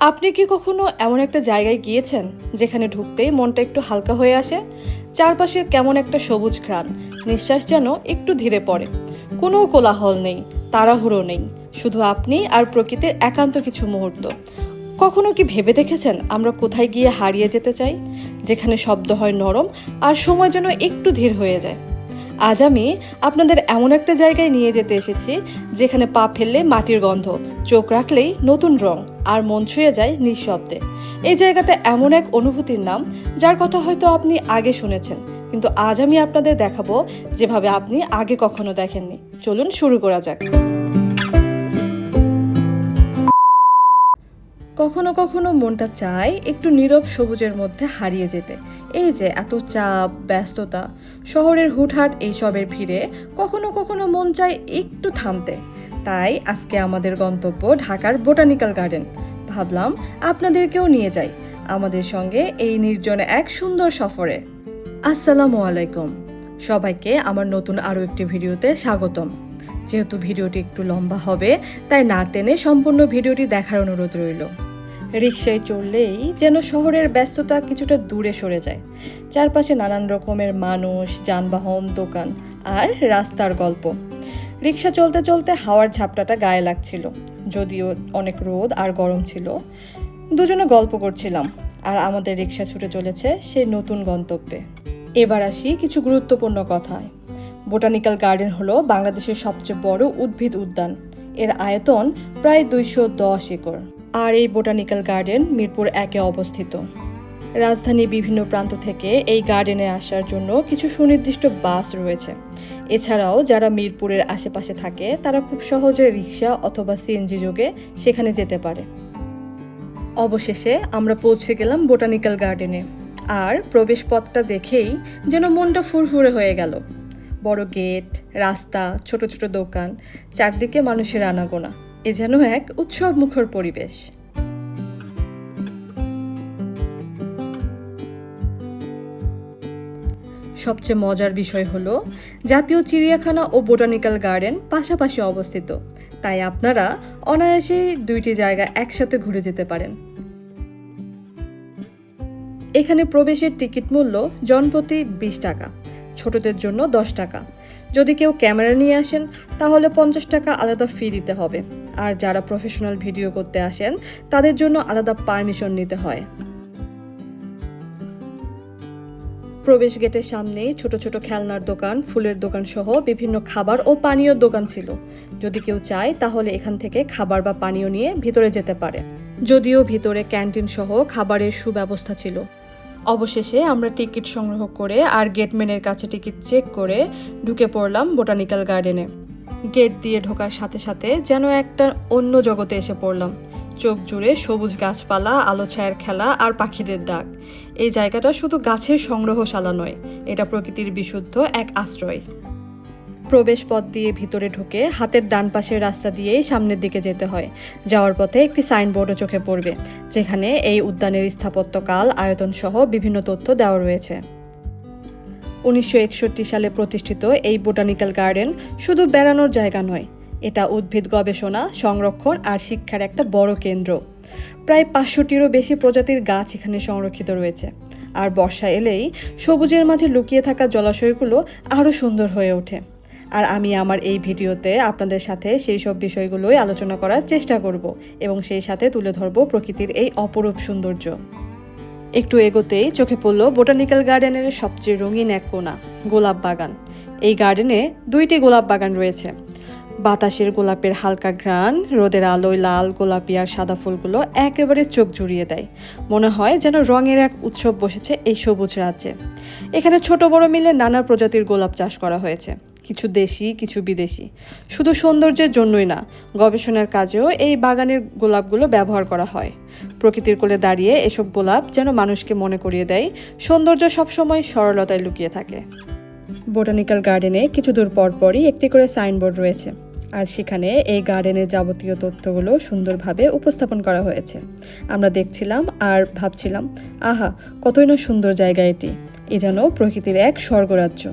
আপনি কি কখনো এমন একটা জায়গায় গিয়েছেন যেখানে ঢুকতেই মনটা একটু হালকা হয়ে আসে? চারপাশে কেমন একটা সবুজ ঘ্রাণ, নিঃশ্বাস যেন একটু ধীরে পড়ে। কোনো কোলাহল নেই, তাড়াহুড়ো নেই, শুধু আপনি আর প্রকৃতির একান্ত কিছু মুহূর্ত। কখনো কি ভেবে দেখেছেন আমরা কোথায় গিয়ে হারিয়ে যেতে চাই, যেখানে শব্দ হয় নরম আর সময় যেন একটু ধীর হয়ে যায়? আজ আমি আপনাদের এমন একটা জায়গায় নিয়ে যেতে এসেছি যেখানে পা ফেললে মাটির গন্ধ, চোখ রাখলেই নতুন রং, আর মন ছুঁয়ে যায় নিঃশব্দে। এই জায়গাটা এমন এক অনুভূতির নাম যার কথা হয়তো আপনি আগে শুনেছেন, কিন্তু আজ আমি আপনাদের দেখাবো যেভাবে আপনি আগে কখনো দেখেননি। চলুন শুরু করা যাক। কখনো কখনো মনটা চায় একটু নীরব সবুজের মধ্যে হারিয়ে যেতে। এই যে এত চাপ, ব্যস্ততা, শহরের হুটহাট এইসবের ভিড়ে কখনো কখনো মন চায় একটু থামতে। তাই আজকে আমাদের গন্তব্য ঢাকার বোটানিক্যাল গার্ডেন। ভাবলাম আপনাদেরকেও নিয়ে যাই আমাদের সঙ্গে এই নির্জনে এক সুন্দর সফরে। আসসালামু আলাইকুম সবাইকে, আমার নতুন আরও একটি ভিডিওতে স্বাগতম। যেহেতু ভিডিওটি একটু লম্বা হবে, তাই না টেনে সম্পূর্ণ ভিডিওটি দেখার অনুরোধ রইল। রিকশায় চড়লেই যেন শহরের ব্যস্ততা কিছুটা দূরে সরে যায়। চারপাশে নানান রকমের মানুষ, যানবাহন, দোকান আর রাস্তার গল্প। রিকশা চলতে চলতে হাওয়ার ঝাপটাটা গায়ে লাগছিল, যদিও অনেক রোদ আর গরম ছিল। দুজনে গল্প করছিলাম আর আমাদের রিকশা ছুটে চলেছে সেই নতুন গন্তব্যে। এবার আসি কিছু গুরুত্বপূর্ণ কথায়। বোটানিক্যাল গার্ডেন হলো বাংলাদেশের সবচেয়ে বড় উদ্ভিদ উদ্যান। এর আয়তন প্রায় 210 একর। আর এই বোটানিক্যাল গার্ডেন মিরপুর 1-এ অবস্থিত। রাজধানীর বিভিন্ন প্রান্ত থেকে এই গার্ডেনে আসার জন্য কিছু সুনির্দিষ্ট বাস রয়েছে। এছাড়াও যারা মিরপুরের আশেপাশে থাকে তারা খুব সহজে রিকশা অথবা সিএনজি যোগে সেখানে যেতে পারে। অবশেষে আমরা পৌঁছে গেলাম বোটানিক্যাল গার্ডেনে, আর প্রবেশপথটা দেখেই যেন মনটা ফুরফুরে হয়ে গেল। বড় গেট, রাস্তা, ছোট ছোট দোকান, চারদিকে মানুষের আনাগোনা। এ যেন এক উৎসব মুখর পরিবেশ। সবচেয়ে মজার বিষয় হলো জাতীয় চিড়িয়াখানা ও বোটানিক্যাল গার্ডেন পাশাপাশি অবস্থিত, তাই আপনারা অনায়াসেই দুইটি জায়গা একসাথে ঘুরে যেতে পারেন। এখানে প্রবেশের টিকিট মূল্য জনপ্রতি 20 টাকা, ছোটদের জন্য 10 টাকা। যদি কেউ ক্যামেরা নিয়ে আসেন তাহলে 50 টাকা আলাদা ফি দিতে হবে, আর যারা প্রফেশনাল ভিডিও করতে আসেন তাদের জন্য আলাদা পারমিশন নিতে হয়। প্রবেশ গেটের সামনেই ছোট ছোট খেলনার দোকান, ফুলের দোকান সহ বিভিন্ন খাবার ও পানীয় দোকান ছিল। যদি কেউ চায় তাহলে এখান থেকে খাবার বা পানীয় নিয়ে ভিতরে যেতে পারে, যদিও ভিতরে ক্যান্টিন সহ খাবারের সুব্যবস্থা ছিল। অবশেষে আমরা টিকিট সংগ্রহ করে আর গেটম্যানের কাছে টিকিট চেক করে ঢুকে পড়লাম বোটানিক্যাল গার্ডেনে। গেট দিয়ে ঢোকার সাথে সাথে যেন একটা অন্য জগতে এসে পড়লাম। চোখ জুড়ে সবুজ গাছপালা, আলো ছায়ার খেলা আর পাখিদের ডাক। এই জায়গাটা শুধু গাছের সংগ্রহশালা নয়, এটা প্রকৃতির বিশুদ্ধ এক আশ্রয়। প্রবেশ পথ দিয়ে ভিতরে ঢুকে হাতের ডান পাশের রাস্তা দিয়েই সামনের দিকে যেতে হয়। যাওয়ার পথে একটি সাইনবোর্ডও চোখে পড়বে, যেখানে এই উদ্যানের স্থাপত্যকাল, আয়তন সহ বিভিন্ন তথ্য দেওয়া রয়েছে। 1961 সালে প্রতিষ্ঠিত এই বোটানিক্যাল গার্ডেন শুধু বেড়ানোর জায়গা নয়, এটা উদ্ভিদ গবেষণা, সংরক্ষণ আর শিক্ষার একটা বড় কেন্দ্র। প্রায় 500টিরও বেশি প্রজাতির গাছ এখানে সংরক্ষিত রয়েছে। আর বর্ষা এলেই সবুজের মাঝে লুকিয়ে থাকা জলাশয়গুলো আরও সুন্দর হয়ে ওঠে। আর আমি আমার এই ভিডিওতে আপনাদের সাথে সেই সব বিষয়গুলোই আলোচনা করার চেষ্টা করব এবং সেই সাথে তুলে ধরব প্রকৃতির এই অপরূপ সৌন্দর্য। একটু এগোতেই চোখে পড়ল বোটানিক্যাল গার্ডেনের সবচেয়ে রঙিন এক কোণা, গোলাপ বাগান। এই গার্ডেনে 2টি গোলাপ বাগান রয়েছে। বাতাসের গোলাপের হালকা ঘ্রাণ, রোদের আলোয় লাল, গোলাপি আর সাদা ফুলগুলো একেবারে চোখ জুড়িয়ে দেয়। মনে হয় যেন রঙের এক উৎসব বসেছে এই সবুজ রাজ্যে। এখানে ছোট বড় মিলে নানা প্রজাতির গোলাপ চাষ করা হয়েছে, কিছু দেশি, কিছু বিদেশি। শুধু সৌন্দর্যের জন্যই না, গবেষণার কাজেও এই বাগানের গোলাপগুলো ব্যবহার করা হয়। প্রকৃতির কোলে দাঁড়িয়ে এসব গোলাপ যেন মানুষকে মনে করিয়ে দেয় সৌন্দর্য সবসময় সরলতায় লুকিয়ে থাকে। বোটানিক্যাল গার্ডেনে কিছু দূর পরপরই একটি করে সাইনবোর্ড রয়েছে, আর সেখানে এই গার্ডেনের যাবতীয় তথ্যগুলো সুন্দরভাবে উপস্থাপন করা হয়েছে। আমরা দেখছিলাম আর ভাবছিলাম, আহা, কতই না সুন্দর জায়গা এটি। এ যেন প্রকৃতির এক স্বর্গরাজ্য।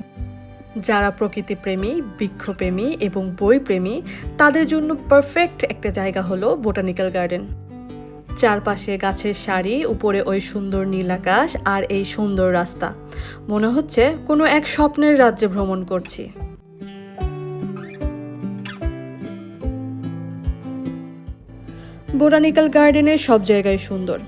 যারা প্রকৃতিপ্রেমী, বৃক্ষপ্রেমী এবং বই প্রেমী তাদের জন্য পারফেক্ট একটা জায়গা হলো বোটানিক্যাল গার্ডেন। চারপাশে গাছের সারি, উপরে ওই সুন্দর নীল আকাশ আর এই সুন্দর রাস্তা, মনে হচ্ছে কোনো এক স্বপ্নের রাজ্যে ভ্রমণ করছি। বোটানিক্যাল গার্ডেনের সব জায়গায় সুন্দর,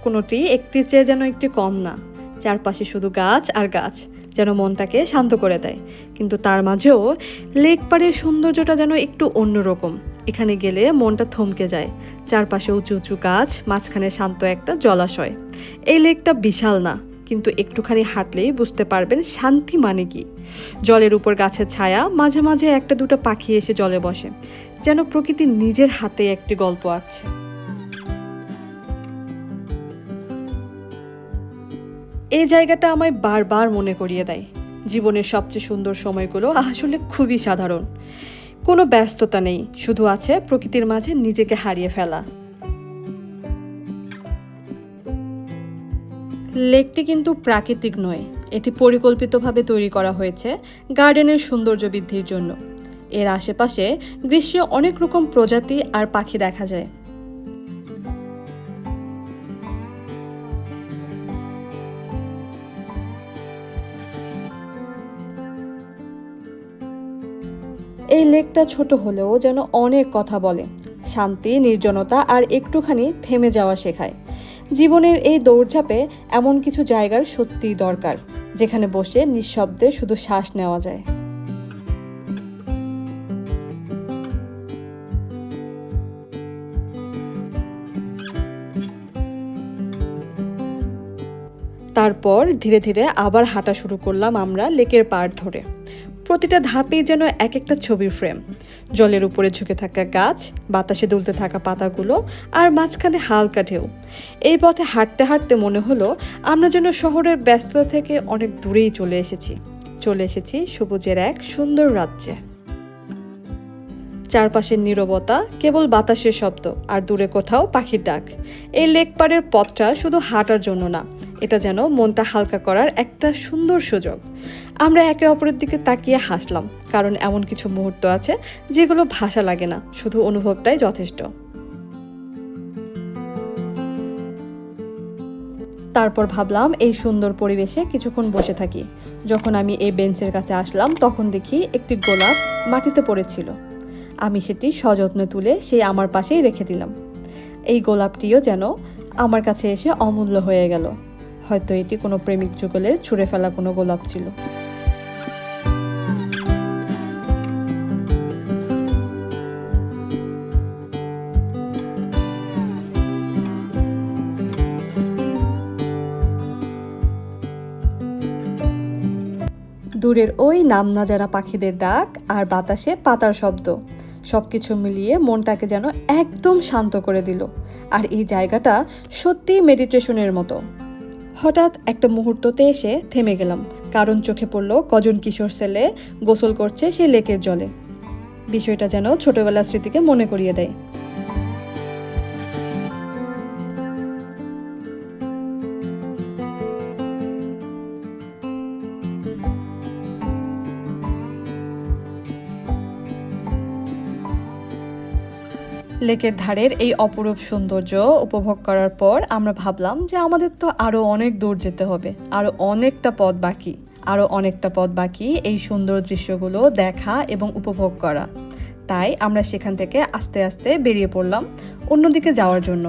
কোনোটি একটির চেয়ে যেন একটি কম না। চারপাশে শুধু গাছ আর গাছ, যেন মনটাকে শান্ত করে দেয়। কিন্তু তার মাঝেও লেক পাড়ের সৌন্দর্যটা যেন একটু অন্যরকম। এখানে গেলে মনটা থমকে যায়। চারপাশে উঁচু উঁচু গাছ, মাঝখানে শান্ত একটা জলাশয়। এই লেকটা বিশাল না, কিন্তু একটুখানি হাঁটলেই বুঝতে পারবেন শান্তি মানে কি। জলের উপর গাছের ছায়া, মাঝে মাঝে একটা দুটো পাখি এসে জলে বসে, যেন প্রকৃতি নিজের হাতে একটি গল্প আঁকছে। এই জায়গাটা আমায় বারবার মনে করিয়ে দেয় জীবনের সবচেয়ে সুন্দর সময়গুলো আসলে খুবই সাধারণ। কোনো ব্যস্ততা নেই, শুধু আছে প্রকৃতির মাঝে নিজেকে হারিয়ে ফেলা। লেকটি কিন্তু প্রাকৃতিক নয়, এটি পরিকল্পিতভাবে তৈরি করা হয়েছে গার্ডেনের সৌন্দর্য বৃদ্ধির জন্য। এর আশেপাশে গ্রীষ্মে অনেক রকম প্রজাতি আর পাখি দেখা যায়। এই লেকটা ছোট হলেও যেন অনেক কথা বলে, শান্তি, নির্জনতা আর একটুখানি থেমে যাওয়া শেখায়। জীবনের এই দৌড়ঝাঁপে এমন কিছু জায়গার সত্যিই দরকার, যেখানে বসে নিঃশব্দে শুধু শ্বাস নেওয়া যায়। তারপর ধীরে ধীরে আবার হাঁটা শুরু করলাম আমরা লেকের পাড় ধরে। প্রতিটা ধাপেই যেন এক একটা ছবির ফ্রেম। জলের উপরে ঝুঁকে থাকা গাছ, বাতাসে দুলতে থাকা পাতাগুলো, আর মাঝখানে হালকা ঢেউ। এই পথে হাঁটতে হাঁটতে মনে হলো আমরা যেন শহরের ব্যস্ততা থেকে অনেক দূরেই চলে এসেছি সবুজের এক সুন্দর রাজ্যে। চারপাশের নীরবতা, কেবল বাতাসের শব্দ আর দূরে কোথাও পাখির ডাক। এই লেক পাড়ের পথটা শুধু হাঁটার জন্য না, এটা যেন মনটা হালকা করার একটা সুন্দর সুযোগ। আমরা একে অপরের দিকে তাকিয়ে হাসলাম, কারণ এমন কিছু মুহূর্ত আছে যেগুলো ভাষা লাগে না, শুধু অনুভবটাই যথেষ্ট। তারপর ভাবলাম এই সুন্দর পরিবেশে কিছুক্ষণ বসে থাকি। যখন আমি এই বেঞ্চের কাছে আসলাম, তখন দেখি একটি গোলাপ মাটিতে পড়েছিল। আমি সেটি সযত্নে তুলে সেই আমার পাশেই রেখে দিলাম। এই গোলাপটিও যেন আমার কাছে এসে অমূল্য হয়ে গেল। হয়তো এটি কোনো প্রেমিক যুগলের ছুঁড়ে ফেলা কোনো গোলাপ ছিল। দূরের ওই নাম না জানা পাখিদের ডাক আর বাতাসে পাতার শব্দ, সবকিছু মিলিয়ে মনটাকে যেন একদম শান্ত করে দিল। আর এই জায়গাটা সত্যিই মেডিটেশনের মতো। হঠাৎ একটা মুহূর্ততে এসে থেমে গেলাম, কারণ চোখে পড়লো কজন কিশোর ছেলে গোসল করছে সেই লেকের জলে। বিষয়টা যেন ছোটবেলার স্মৃতিকে মনে করিয়ে দেয়। লেকের ধারের এই অপরূপ সৌন্দর্য উপভোগ করার পর আমরা ভাবলাম যে আমাদের তো আরও অনেক দূর যেতে হবে, আরও অনেকটা পথ বাকি এই সুন্দর দৃশ্যগুলো দেখা এবং উপভোগ করা। তাই আমরা সেখান থেকে আস্তে আস্তে বেরিয়ে পড়লাম অন্যদিকে যাওয়ার জন্য।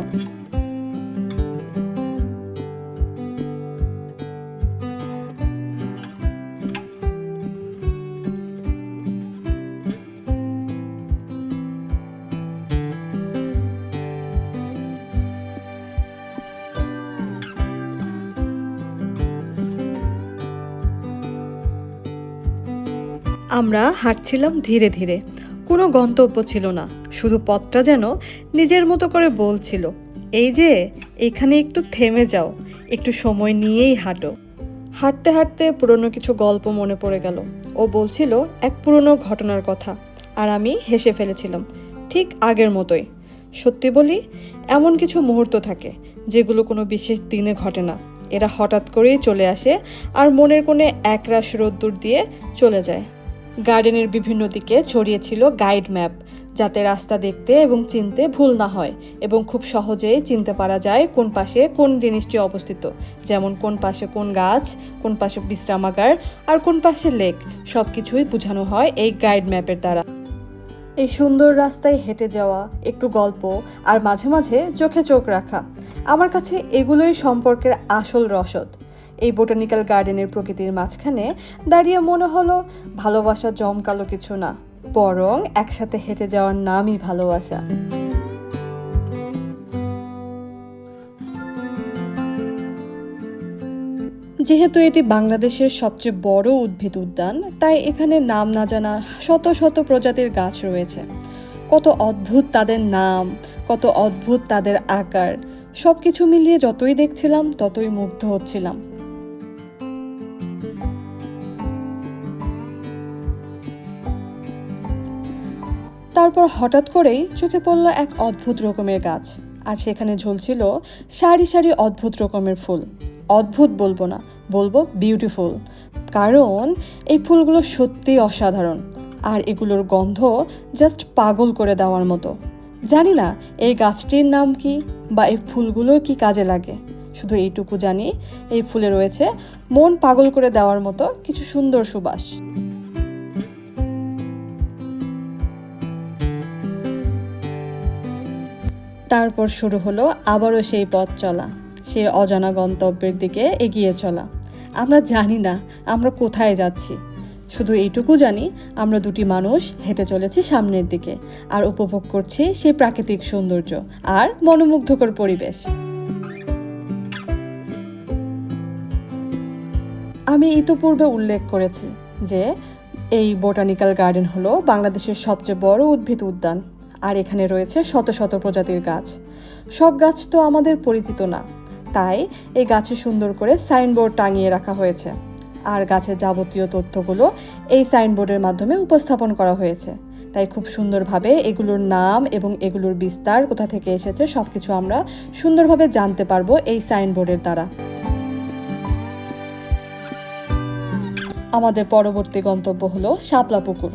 আমরা হাঁটছিলাম ধীরে ধীরে, কোনো গন্তব্য ছিল না, শুধু পথটা যেন নিজের মতো করে বলছিল, এই যে এখানে একটু থেমে যাও, একটু সময় নিয়েই হাঁটো। হাঁটতে হাঁটতে পুরনো কিছু গল্প মনে পড়ে গেল। ও বলছিল এক পুরনো ঘটনার কথা, আর আমি হেসে ফেলেছিলাম, ঠিক আগের মতোই। সত্যি বলি, এমন কিছু মুহূর্ত থাকে যেগুলো কোনো বিশেষ দিনে ঘটে না, এরা হঠাৎ করেই চলে আসে আর মনের কোণে একরাশ রোদ্দুর দিয়ে চলে যায়। গার্ডেনের বিভিন্ন দিকে ছড়িয়ে ছিল গাইড ম্যাপ, যাতে রাস্তা দেখতে এবং চিনতে ভুল না হয় এবং খুব সহজেই চিনতে পারা যায় কোন পাশে কোন জিনিসটি অবস্থিত, যেমন কোন পাশে কোন গাছ, কোন পাশে বিশ্রামাগার আর কোন পাশে লেক, সব কিছুই বোঝানো হয় এই গাইড ম্যাপের দ্বারা। এই সুন্দর রাস্তায় হেঁটে যাওয়া, একটু গল্প আর মাঝে মাঝে চোখে চোখ রাখা, আমার কাছে এগুলোই সম্পর্কের আসল রসদ। এই বোটানিক্যাল গার্ডেনের প্রকৃতির মাঝখানে দাঁড়িয়ে মনে হলো ভালোবাসা জমকালো কিছু না, বরং একসাথে হেঁটে যাওয়ার নামই ভালোবাসা। যেহেতু এটি বাংলাদেশের সবচেয়ে বড় উদ্ভিদ উদ্যান, তাই এখানে নাম না জানা শত শত প্রজাতির গাছ রয়েছে। কত অদ্ভুত তাদের নাম, কত অদ্ভুত তাদের আকার, সব কিছু মিলিয়ে যতই দেখছিলাম ততই মুগ্ধ হচ্ছিলাম। তারপর হঠাৎ করেই চোখে পড়ল এক অদ্ভুত রকমের গাছ, আর সেখানে ঝুলছিল সারি সারি অদ্ভুত রকমের ফুল। অদ্ভুত বলবো না, বলবো বিউটিফুল, কারণ এই ফুলগুলো সত্যিই অসাধারণ আর এগুলোর গন্ধ জাস্ট পাগল করে দেওয়ার মতো। জানি না এই গাছটির নাম কি বা এই ফুলগুলো কি কাজে লাগে, শুধু এইটুকু জানি এই ফুলে রয়েছে মন পাগল করে দেওয়ার মতো কিছু সুন্দর সুবাস। তারপর শুরু হলো আবারও সেই পথ চলা, সেই অজানা গন্তব্যের দিকে এগিয়ে চলা। আমরা জানি না আমরা কোথায় যাচ্ছি, শুধু এইটুকু জানি আমরা দুটি মানুষ হেঁটে চলেছি সামনের দিকে আর উপভোগ করছি সেই প্রাকৃতিক সৌন্দর্য আর মনোমুগ্ধকর পরিবেশ। আমি ইতিপূর্বে উল্লেখ করেছি যে এই বোটানিক্যাল গার্ডেন হলো বাংলাদেশের সবচেয়ে বড় উদ্ভিদ উদ্যান, আর এখানে রয়েছে শত শত প্রজাতির গাছ। সব গাছ তো আমাদের পরিচিত না, তাই এই গাছে সুন্দর করে সাইনবোর্ড টাঙিয়ে রাখা হয়েছে, আর গাছের যাবতীয় তথ্যগুলো এই সাইনবোর্ডের মাধ্যমে উপস্থাপন করা হয়েছে। তাই খুব সুন্দরভাবে এগুলোর নাম এবং এগুলোর বিস্তার কোথা থেকে এসেছে সব কিছু আমরা সুন্দরভাবে জানতে পারবো এই সাইনবোর্ডের দ্বারা। আমাদের পরবর্তী গন্তব্য হলো শাপলা পুকুর।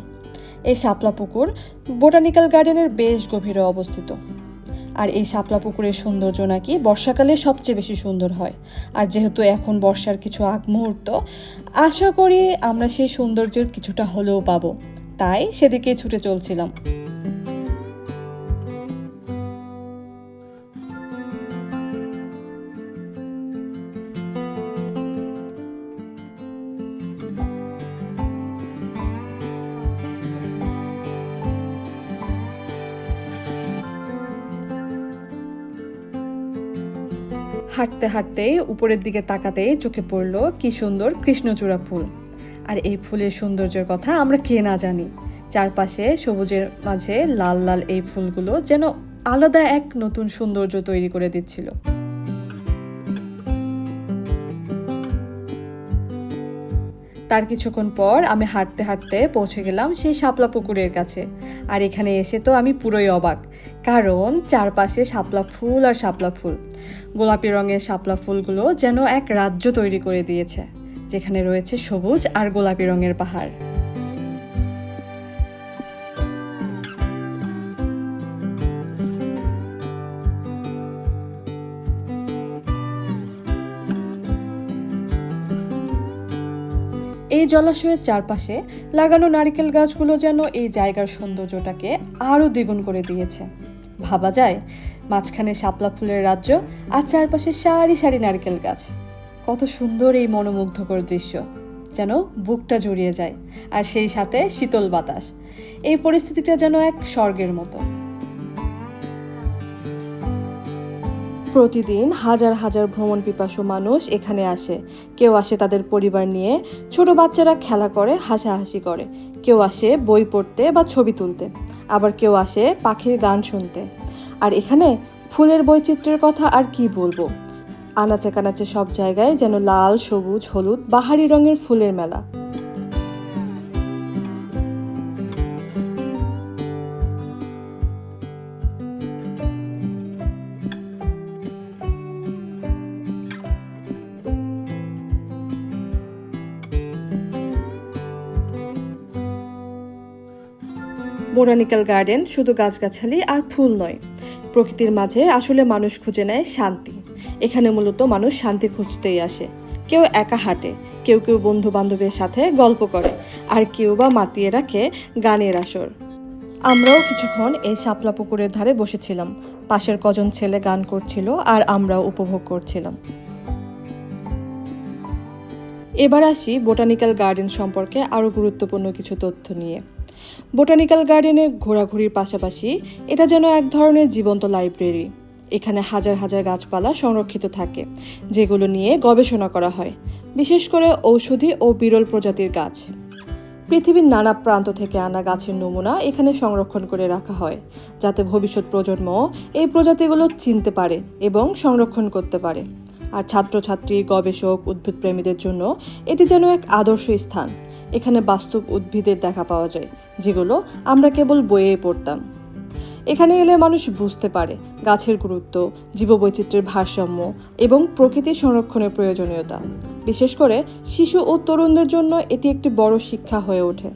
এই শাপলা পুকুর বোটানিক্যাল গার্ডেনের বেশ গভীরে অবস্থিত, আর এই শাপলা পুকুরের সৌন্দর্য নাকি বর্ষাকালে সবচেয়ে বেশি সুন্দর হয়। আর যেহেতু এখন বর্ষার কিছু আগ মুহূর্ত, আশা করি আমরা সেই সৌন্দর্যের কিছুটা হলেও পাবো, তাই সেদিকেই ছুটে চলছিলাম। হাঁটতে হাঁটতেই উপরের দিকে তাকাতেই চোখে পড়ল কি সুন্দর কৃষ্ণচূড়া ফুল। আর এই ফুলের সৌন্দর্যের কথা আমরা কে না জানি। চারপাশে সবুজের মাঝে লাল লাল এই ফুলগুলো যেন আলাদা এক নতুন সৌন্দর্য তৈরি করে দিচ্ছিল। তার কিছুক্ষণ পর আমি হাঁটতে হাঁটতে পৌঁছে গেলাম সেই শাপলা পুকুরের কাছে। আর এখানে এসে তো আমি পুরোই অবাক, কারণ চারপাশে শাপলা ফুল আর শাপলা ফুল। গোলাপি রঙের শাপলা ফুলগুলো যেন এক রাজ্য তৈরি করে দিয়েছে, যেখানে রয়েছে সবুজ আর গোলাপি রঙের পাহাড়। এই জলাশয়ের চারপাশে লাগানো নারকেল গাছগুলো যেন এই জায়গার সৌন্দর্যটাকে আরও দ্বিগুণ করে দিয়েছে। ভাবা যায় মাঝখানে শাপলা ফুলের রাজ্য আর চারপাশে সারি সারি নারকেল গাছ। কত সুন্দর এই মনোমুগ্ধকর দৃশ্য, যেন বুকটা জুড়িয়ে যায়। আর সেই সাথে শীতল বাতাস, এই পরিস্থিতিটা যেন এক স্বর্গের মতো। প্রতিদিন হাজার হাজার ভ্রমণ পিপাসু মানুষ এখানে আসে। কেউ আসে তাদের পরিবার নিয়ে, ছোট বাচ্চারা খেলা করে, হাসাহাসি করে। কেউ আসে বই পড়তে বা ছবি তুলতে, আবার কেউ আসে পাখির গান শুনতে। আর এখানে ফুলের বৈচিত্র্যের কথা আর কি বলবো, আনাচে কানাচে সব জায়গায় যেন লাল, সবুজ, হলুদ, বাহারি রঙের ফুলের মেলা। বোটানিক্যাল গার্ডেন শুধু গাছগাছালি আর ফুল নয়, প্রকৃতির মাঝে আসলে মানুষ খুঁজে নেয় শান্তি। এখানে মূলত মানুষ শান্তি খুঁজতেই আসে। কেউ একা হাঁটে, কেউ কেউ বন্ধু বান্ধবের সাথে গল্প করে, আর কেউ বা মাতিয়ে রাখে গানের আসর। আমরাও কিছুক্ষণ এই শাপলা পুকুরের ধারে বসেছিলাম। পাশের কজন ছেলে গান করছিল আর আমরাও উপভোগ করছিলাম। এবার আসি বোটানিক্যাল গার্ডেন সম্পর্কে আরও গুরুত্বপূর্ণ কিছু তথ্য নিয়ে। বোটানিক্যাল গার্ডেনে ঘোরাঘুরির পাশাপাশি এটা যেন এক ধরনের জীবন্ত লাইব্রেরি। এখানে হাজার হাজার গাছপালা সংরক্ষিত থাকে, যেগুলো নিয়ে গবেষণা করা হয়, বিশেষ করে ঔষধি ও বিরল প্রজাতির গাছ। পৃথিবীর নানা প্রান্ত থেকে আনা গাছের নমুনা এখানে সংরক্ষণ করে রাখা হয়, যাতে ভবিষ্যৎ প্রজন্ম এই প্রজাতিগুলো চিনতে পারে এবং সংরক্ষণ করতে পারে। আর ছাত্রছাত্রী, গবেষক, উদ্ভিদপ্রেমীদের জন্য এটি যেন এক আদর্শ স্থান। এখানে বাস্তব উদ্ভিদের দেখা পাওয়া যায়, যেগুলো আমরা কেবল বইয়ে পড়তাম। এখানে এলে মানুষ বুঝতে পারে গাছের গুরুত্ব, জীববৈচিত্র্যের ভারসাম্য এবং প্রকৃতি সংরক্ষণের প্রয়োজনীয়তা। বিশেষ করে শিশু ও তরুণদের জন্য এটি একটি বড় শিক্ষা হয়ে ওঠে।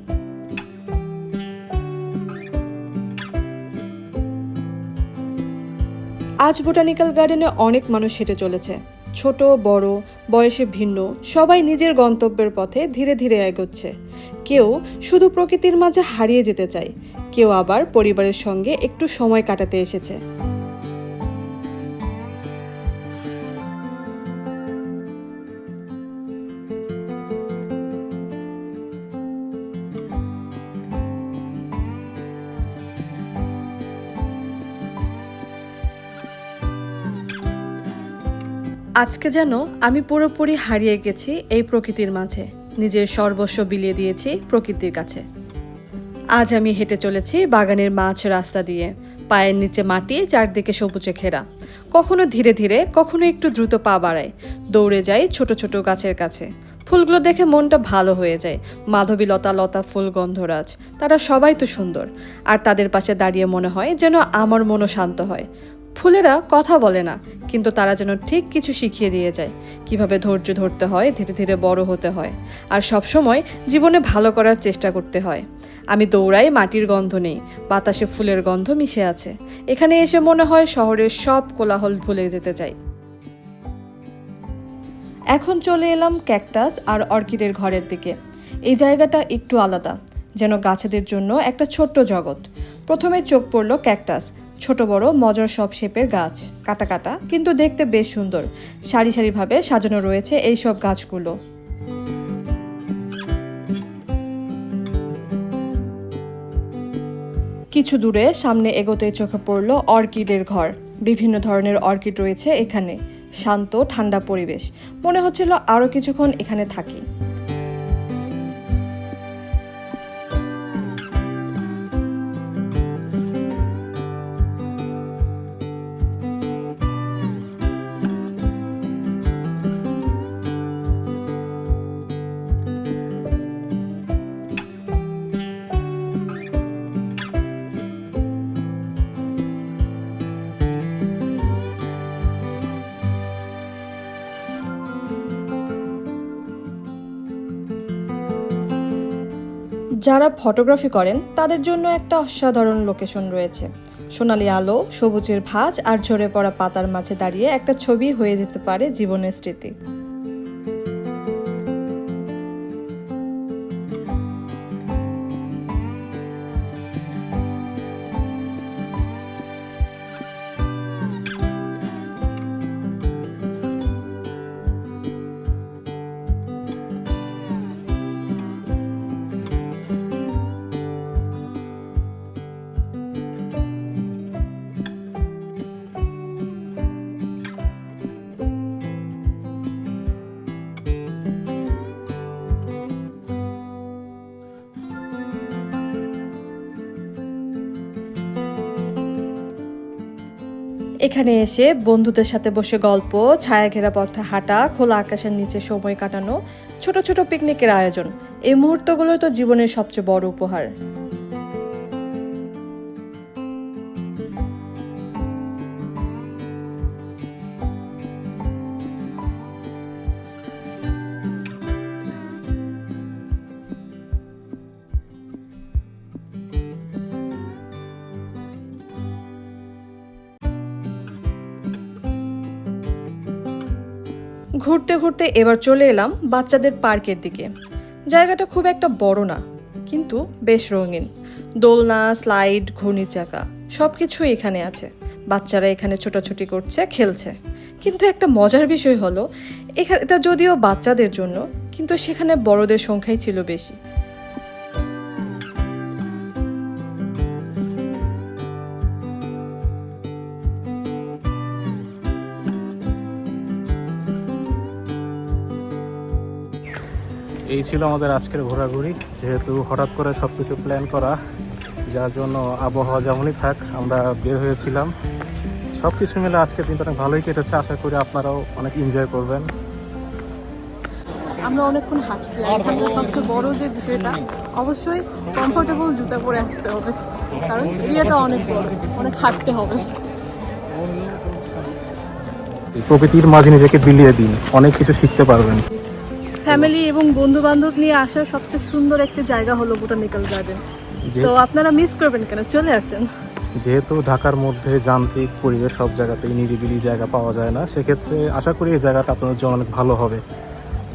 আজ বোটানিক্যাল গার্ডেনে অনেক মানুষ হেঁটে চলেছে। ছোট বড়, বয়সে ভিন্ন, সবাই নিজের গন্তব্যের পথে ধীরে ধীরে এগোচ্ছে। কেউ শুধু প্রকৃতির মাঝে হারিয়ে যেতে চায়, কেউ আবার পরিবারের সঙ্গে একটু সময় কাটাতে এসেছে। আজকে যেন আমি পুরোপুরি হারিয়ে গেছি এই প্রকৃতির মাঝে, নিজের সর্বস্ব বিলিয়ে দিয়েছি প্রকৃতির কাছে। আজ আমি হেঁটে চলেছি বাগানের মাঝ রাস্তা দিয়ে, পায়ের নিচে মাটি, চারদিকে সবুজে ঘেরা। কখনো ধীরে ধীরে, কখনো একটু দ্রুত পা বাড়াই, দৌড়ে যাই ছোট ছোট গাছের কাছে। ফুলগুলো দেখে মনটা ভালো হয়ে যায়। মাধবীলতা, লতা ফুল, গন্ধরাজ, তারা সবাই তো সুন্দর। আর তাদের পাশে দাঁড়িয়ে মনে হয় যেন আমার মনও শান্ত হয়। ফুলেরা কথা বলে না, কিন্তু তারা যেন ঠিক কিছু শিখিয়ে দিয়ে যায়, কিভাবে ধৈর্য ধরতে হয়, ধীরে ধীরে বড় হতে হয়, আর সবসময় জীবনে ভালো করার চেষ্টা করতে হয়। আমি দৌড়াই, মাটির গন্ধ নেই, বাতাসে ফুলের গন্ধ মিশে আছে। এখানে এসে মনে হয় শহরের সব কোলাহল ভুলে যেতে চাই। এখন চলে এলাম ক্যাকটাস আর অর্কিডের ঘরের দিকে। এই জায়গাটা একটু আলাদা, যেন গাছেদের জন্য একটা ছোট্ট জগৎ। প্রথমে চোখ পড়ল ক্যাকটাস, ছোট বড় মজার সব শেপের গাছ, কাটা কাটা, কিন্তু দেখতে বেশ সুন্দর। সারি সারিভাবে সাজানো রয়েছে এই সব গাছগুলো। কিছু দূরে সামনে এগোতে চোখে পড়ল অর্কিডের ঘর। বিভিন্ন ধরনের অর্কিড রয়েছে এখানে। শান্ত ঠান্ডা পরিবেশ, মনে হচ্ছিল আরও কিছুক্ষণ এখানে থাকি। যারা ফটোগ্রাফি করেন তাদের জন্য একটা অসাধারণ লোকেশন রয়েছে। সোনালি আলো, সবুজের ভাঁজ আর ঝরে পড়া পাতার মাঝে দাঁড়িয়ে একটা ছবি হয়ে যেতে পারে জীবনের স্মৃতি। এখানে এসে বন্ধুদের সাথে বসে গল্প, ছায়া ঘেরা পথে হাঁটা, খোলা আকাশের নিচে সময় কাটানো, ছোট ছোট পিকনিকের আয়োজন, এই মুহূর্তগুলোই তো জীবনের সবচেয়ে বড় উপহার। ঘুরতে ঘুরতে এবার চলে এলাম বাচ্চাদের পার্কের দিকে। জায়গাটা খুব একটা বড় না, কিন্তু বেশ রঙিন। দোলনা, স্লাইড, ঘূর্ণি চাকা সব কিছুই এখানে আছে। বাচ্চারা এখানে ছোটাছুটি করছে, খেলছে। কিন্তু একটা মজার বিষয় হলো, এটা যদিও বাচ্চাদের জন্য, কিন্তু সেখানে বড়দের সংখ্যাই ছিল বেশি। এই ছিল আমাদের আজকের ঘোরাঘুরি। যেহেতু হঠাৎ করে সব কিছু প্ল্যান করা, যার জন্য আবহাওয়া যেমনই থাক আমরা বের হয়েছিলাম। সব কিছু মিলে আজকের দিনটা অনেক ভালোই কেটেছে। আশা করি আপনারাও অনেক এনজয় করবেন। আমরা অনেকক্ষণ হাঁটছি, আর এখানকার সবচেয়ে বড় যে বিষয়টা, অবশ্যই কমফোর্টেবল জুতা পরে আসতে হবে, কারণ এরিয়াটা অনেক বড়, অনেক হাঁটতে হবে। এই প্রকৃতির মাঝে নিজেকে বিলিয়ে দিন, অনেক কিছু শিখতে পারবেন। ফ্যামিলি এবং বন্ধু বান্ধব নিয়ে আসার সবচেয়ে সুন্দর একটি জায়গা হলো বোটানিক্যাল গার্ডেন। তো আপনারা মিস করবেন কেন, চলে আসেন। যেহেতু ঢাকার মধ্যে যান্ত্রিক পরিবেশ, সব জায়গাতেই নিরিবিলি জায়গা পাওয়া যায় না, সেক্ষেত্রে আশা করি এই জায়গাটা আপনাদের জন্য অনেক ভালো হবে।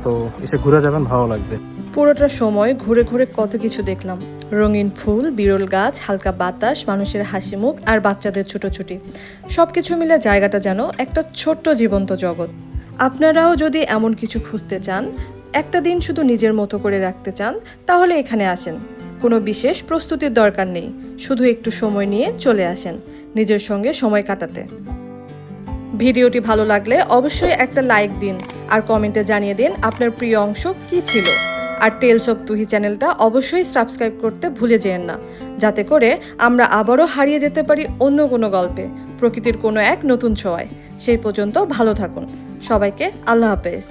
সো এসে ঘুরে যাবেন, ভালো লাগবে। পুরোটা সময় ঘুরে ঘুরে কত কিছু দেখলাম। রঙিন ফুল, বিরল গাছ, হালকা বাতাস, মানুষের হাসি মুখ আর বাচ্চাদের ছুটোছুটি, সব কিছু মিলে জায়গাটা যেন একটা ছোট্ট জীবন্ত জগৎ। আপনারাও যদি এমন কিছু খুঁজতে চান, একটা দিন শুধু নিজের মতো করে রাখতে চান, তাহলে এখানে আসেন। কোনো বিশেষ প্রস্তুতির দরকার নেই, শুধু একটু সময় নিয়ে চলে আসেন নিজের সঙ্গে সময় কাটাতে। ভিডিওটি ভালো লাগলে অবশ্যই একটা লাইক দিন, আর কমেন্টে জানিয়ে দিন আপনার প্রিয় অংশ কী ছিল। আর টেলস অফ তুহি চ্যানেলটা অবশ্যই সাবস্ক্রাইব করতে ভুলে যেয়েন না, যাতে করে আমরা আবারও হারিয়ে যেতে পারি অন্য কোনো গল্পে, প্রকৃতির কোনো এক নতুন ছোঁয়ায়। সেই পর্যন্ত ভালো থাকুন। সবাইকে আল্লাহ হাফেজ।